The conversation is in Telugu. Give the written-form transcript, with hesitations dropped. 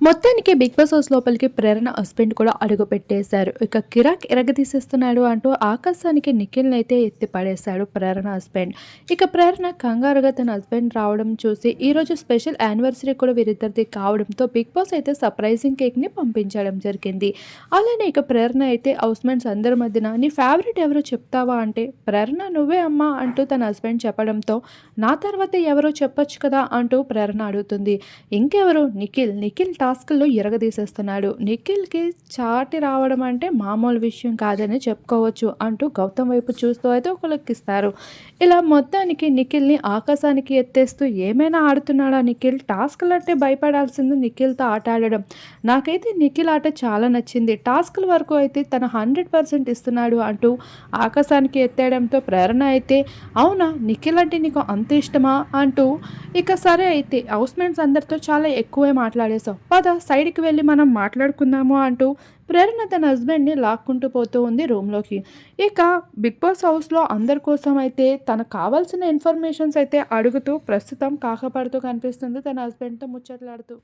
మొత్తానికి 'బిగ్ బాస్' హౌస్ లోపలికి ప్రేరణ హస్బెండ్ కూడా అడుగుపెట్టేశారు. ఇక కిరాక్ ఇరగదీసేస్తున్నాడు అంటూ ఆకాశానికి నిఖిల్‌నైతే ఎత్తి పడేశాడు ప్రేరణ హస్బెండ్. ఇక ప్రేరణ కంగారుగా తన హస్బెండ్ రావడం చూసి ఈరోజు స్పెషల్ యానివర్సరీ కూడా వీరిద్దరిది కావడంతో 'బిగ్ బాస్' అయితే సర్ప్రైజింగ్ కేక్‌ని పంపించడం జరిగింది. అలానే ఇక ప్రేరణ అయితే హౌస్‌మేట్స్ అందరి మధ్యన నీ ఫేవరెట్ ఎవరో చెప్తావా అంటే, ప్రేరణ నువ్వే అమ్మా అంటూ తన హస్బెండ్ చెప్పడంతో, నా తర్వాత ఎవరో చెప్పొచ్చు కదా అంటూ ప్రేరణ అడుగుతుంది. ఇంకెవరు నిఖిల్. నిఖిల్ టాస్క్‌ల్లో ఇరగదీసేస్తున్నాడు. నిఖిల్‌కి చాటి రావడం అంటే మామూలు విషయం కాదని చెప్పుకోవచ్చు అంటూ గౌతమ్ వైపు చూస్తూ అయితే ఒక లుక్ ఇస్తారు. ఇలా మొత్తానికి నిఖిల్‌ని ఆకాశానికి ఎత్తేస్తూ ఏమైనా ఆడుతున్నాడా నిఖిల్? టాస్క్‌లంటే భయపడాల్సింది నిఖిల్‌తో ఆట ఆడడం. నాకైతే నిఖిల్ ఆట చాలా నచ్చింది. టాస్క్‌ల వరకు అయితే తన 100% ఇస్తున్నాడు అంటూ ఆకాశానికి ఎత్తేయడంతో ప్రేరణ అయితే అవునా! నిఖిల్ అంటే నీకు అంత ఇష్టమా? అంటూ ఇక సరే అయితే హౌస్‌మేట్స్ అందరితో చాలా ఎక్కువే మాట్లాడేశావు. పద సైడ్‌కి వెళ్లి మనం మాట్లాడుకుందాము అంటూ ప్రేరణ తన హస్బెండ్‌ని లాక్కుంటూ పోతూ ఉంది రూమ్‌లోకి. ఇక 'బిగ్ బాస్' హౌస్‌లో అందరి కోసం అయితే తనకు కావాల్సిన ఇన్ఫర్మేషన్స్ అయితే అడుగుతూ ప్రస్తుతం కాకపడుతూ కనిపిస్తుంది తన హస్బెండ్‌తో ముచ్చట్లాడుతూ.